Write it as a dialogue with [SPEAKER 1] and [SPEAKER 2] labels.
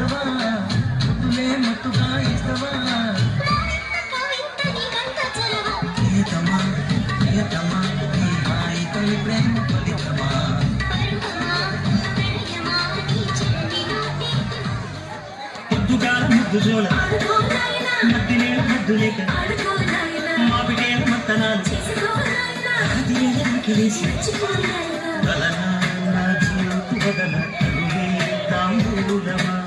[SPEAKER 1] చేస్తావా ముద్దులే మత్తుగా ఇస్తావా ప్రియతమా ప్రియతమా నీ హాయి తొలి ప్రేమ ఫలితమా పొద్దుగాల ముద్దు జోల మధ్యనేల ముద్దు లేక మాపిటేల మత్తనాలు వదన నా జీవిత వదన తాంబూలమా